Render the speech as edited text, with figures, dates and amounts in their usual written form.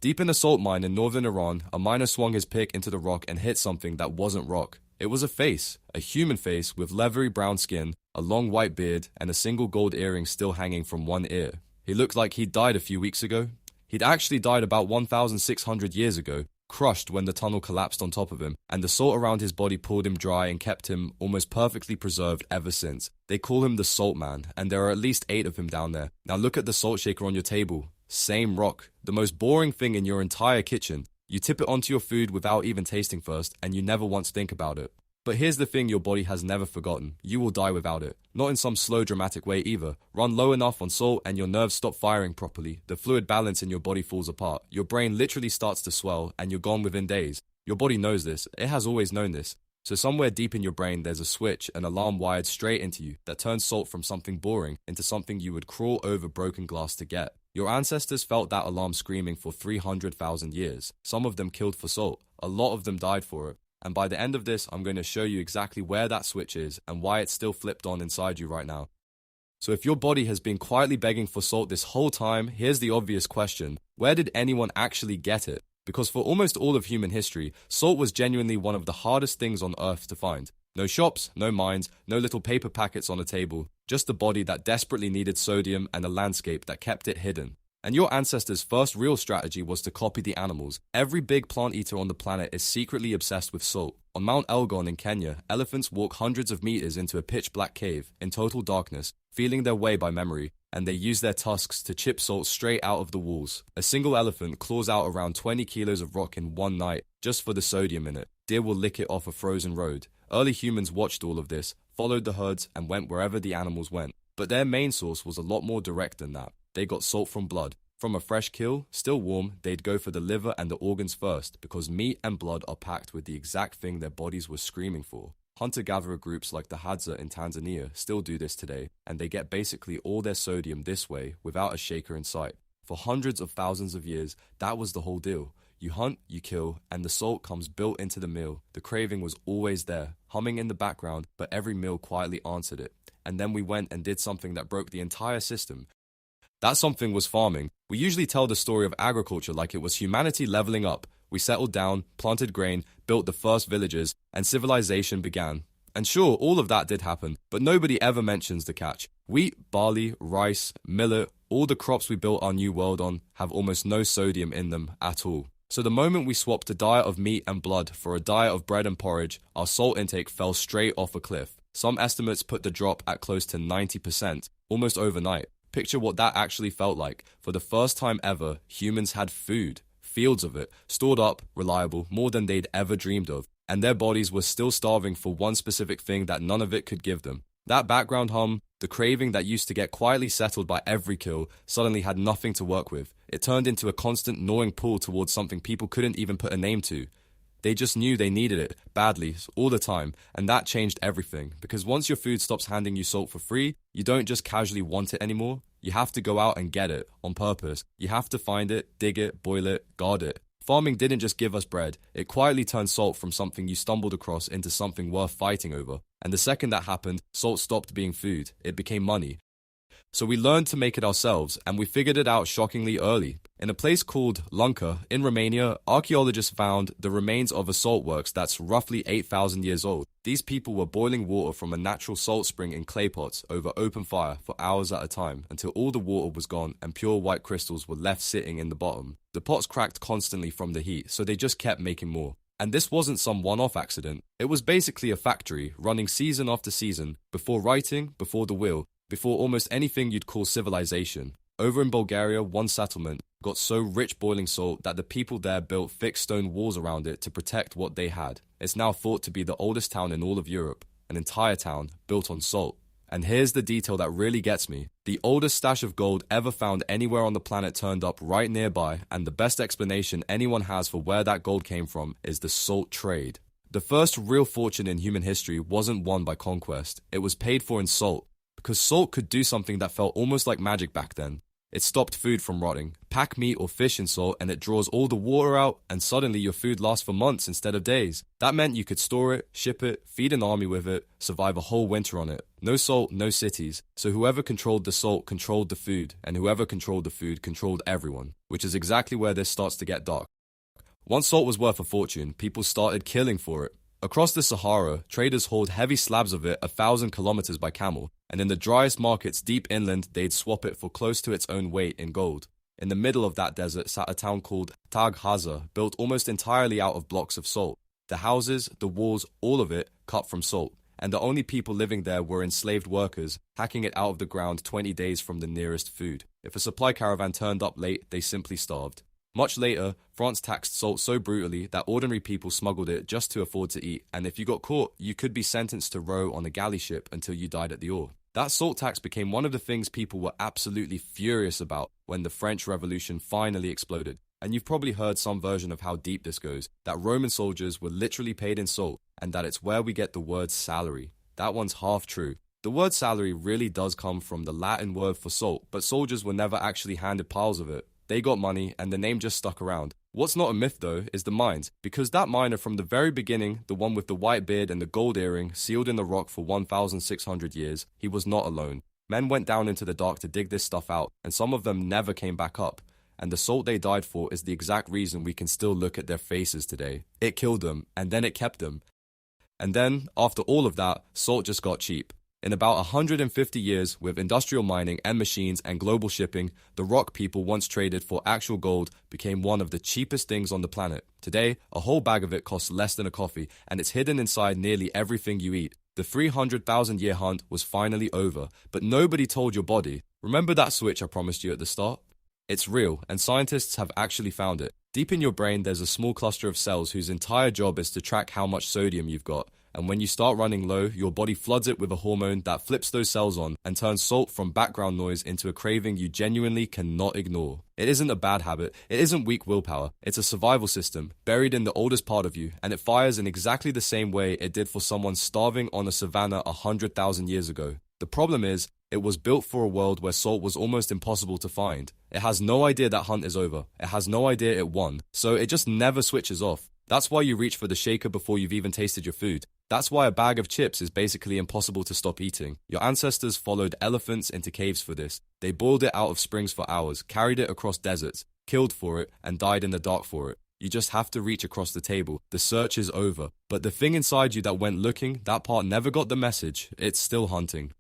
Deep in a salt mine in northern Iran, a miner swung his pick into the rock and hit something that wasn't rock. It was a face, a human face with leathery brown skin, a long white beard, and a single gold earring still hanging from one ear. He looked like he'd died a few weeks ago. He'd actually died about 1,600 years ago, crushed when the tunnel collapsed on top of him, and the salt around his body pulled him dry and kept him almost perfectly preserved ever since. They call him the Salt Man, and there are at least 8 of him down there. Now look at the salt shaker on your table. Same rock. The most boring thing in your entire kitchen. You tip it onto your food without even tasting first, and you never once think about it. But here's the thing your body has never forgotten. You will die without it. Not in some slow dramatic way either. Run low enough on salt and your nerves stop firing properly. The fluid balance in your body falls apart. Your brain literally starts to swell and you're gone within days. Your body knows this. It has always known this. So somewhere deep in your brain there's a switch, an alarm wired straight into you that turns salt from something boring into something you would crawl over broken glass to get. Your ancestors felt that alarm screaming for 300,000 years. Some of them killed for salt. A lot of them died for it. And by the end of this, I'm going to show you exactly where that switch is and why it's still flipped on inside you right now. So if your body has been quietly begging for salt this whole time, here's the obvious question. Where did anyone actually get it? Because for almost all of human history, salt was genuinely one of the hardest things on earth to find. No shops, no mines, no little paper packets on a table, just a body that desperately needed sodium and a landscape that kept it hidden. And your ancestors' first real strategy was to copy the animals. Every big plant eater on the planet is secretly obsessed with salt. On Mount Elgon in Kenya, elephants walk hundreds of meters into a pitch-black cave, in total darkness, feeling their way by memory, and they use their tusks to chip salt straight out of the walls. A single elephant claws out around 20 kilos of rock in one night, just for the sodium in it. Deer will lick it off a frozen road. Early humans watched all of this, followed the herds, and went wherever the animals went. But their main source was a lot more direct than that. They got salt from blood. From a fresh kill, still warm, they'd go for the liver and the organs first, because meat and blood are packed with the exact thing their bodies were screaming for. Hunter-gatherer groups like the Hadza in Tanzania still do this today, and they get basically all their sodium this way without a shaker in sight. For hundreds of thousands of years, that was the whole deal. You hunt, you kill, and the salt comes built into the meal. The craving was always there, humming in the background, but every meal quietly answered it. And then we went and did something that broke the entire system. That something was farming. We usually tell the story of agriculture like it was humanity leveling up. We settled down, planted grain, built the first villages, and civilization began. And sure, all of that did happen, but nobody ever mentions the catch. Wheat, barley, rice, millet, all the crops we built our new world on have almost no sodium in them at all. So the moment we swapped a diet of meat and blood for a diet of bread and porridge, our salt intake fell straight off a cliff. Some estimates put the drop at close to 90%, almost overnight. Picture what that actually felt like. For the first time ever, humans had food, fields of it, stored up, reliable, more than they'd ever dreamed of. And their bodies were still starving for one specific thing that none of it could give them. That background hum, the craving that used to get quietly settled by every kill, suddenly had nothing to work with. It turned into a constant gnawing pull towards something people couldn't even put a name to. They just knew they needed it, badly, all the time, and that changed everything. Because once your food stops handing you salt for free, you don't just casually want it anymore. You have to go out and get it, on purpose. You have to find it, dig it, boil it, guard it. Farming didn't just give us bread, it quietly turned salt from something you stumbled across into something worth fighting over. And the second that happened, salt stopped being food, it became money. So we learned to make it ourselves, and we figured it out shockingly early. In a place called Lunca, in Romania, archaeologists found the remains of a salt works that's roughly 8,000 years old. These people were boiling water from a natural salt spring in clay pots over open fire for hours at a time until all the water was gone and pure white crystals were left sitting in the bottom. The pots cracked constantly from the heat, so they just kept making more. And this wasn't some one-off accident. It was basically a factory running season after season, before writing, before the wheel, before almost anything you'd call civilization. Over in Bulgaria, one settlement got so rich boiling salt that the people there built thick stone walls around it to protect what they had. It's now thought to be the oldest town in all of Europe, an entire town built on salt. And here's the detail that really gets me. The oldest stash of gold ever found anywhere on the planet turned up right nearby, and the best explanation anyone has for where that gold came from is the salt trade. The first real fortune in human history wasn't won by conquest, it was paid for in salt. Because salt could do something that felt almost like magic back then. It stopped food from rotting. Pack meat or fish in salt and it draws all the water out, and suddenly your food lasts for months instead of days. That meant you could store it, ship it, feed an army with it, survive a whole winter on it. No salt, no cities. So whoever controlled the salt controlled the food, and whoever controlled the food controlled everyone, which is exactly where this starts to get dark. Once salt was worth a fortune, people started killing for it. Across the Sahara, traders hauled heavy slabs of it 1,000 kilometers by camel, and in the driest markets deep inland, they'd swap it for close to its own weight in gold. In the middle of that desert sat a town called Taghaza, built almost entirely out of blocks of salt. The houses, the walls, all of it cut from salt, and the only people living there were enslaved workers, hacking it out of the ground 20 days from the nearest food. If a supply caravan turned up late, they simply starved. Much later, France taxed salt so brutally that ordinary people smuggled it just to afford to eat, and if you got caught, you could be sentenced to row on a galley ship until you died at the oar. That salt tax became one of the things people were absolutely furious about when the French Revolution finally exploded. And you've probably heard some version of how deep this goes, that Roman soldiers were literally paid in salt, and that it's where we get the word salary. That one's half true. The word salary really does come from the Latin word for salt, but soldiers were never actually handed piles of it. They got money, and the name just stuck around. What's not a myth, though, is the mines, because that miner from the very beginning, the one with the white beard and the gold earring, sealed in the rock for 1,600 years, he was not alone. Men went down into the dark to dig this stuff out, and some of them never came back up. And the salt they died for is the exact reason we can still look at their faces today. It killed them, and then it kept them. And then, after all of that, salt just got cheap. In about 150 years, with industrial mining and machines and global shipping, the rock people once traded for actual gold became one of the cheapest things on the planet. Today, a whole bag of it costs less than a coffee, and it's hidden inside nearly everything you eat. The 300,000-year hunt was finally over, but nobody told your body. Remember that switch I promised you at the start? It's real, and scientists have actually found it. Deep in your brain, there's a small cluster of cells whose entire job is to track how much sodium you've got. And when you start running low, your body floods it with a hormone that flips those cells on and turns salt from background noise into a craving you genuinely cannot ignore. It isn't a bad habit, it isn't weak willpower, it's a survival system buried in the oldest part of you, and it fires in exactly the same way it did for someone starving on a savanna 100,000 years ago. The problem is, it was built for a world where salt was almost impossible to find. It has no idea that hunt is over, it has no idea it won, so it just never switches off. That's why you reach for the shaker before you've even tasted your food. That's why a bag of chips is basically impossible to stop eating. Your ancestors followed elephants into caves for this. They boiled it out of springs for hours, carried it across deserts, killed for it, and died in the dark for it. You just have to reach across the table. The search is over. But the thing inside you that went looking, that part never got the message. It's still hunting.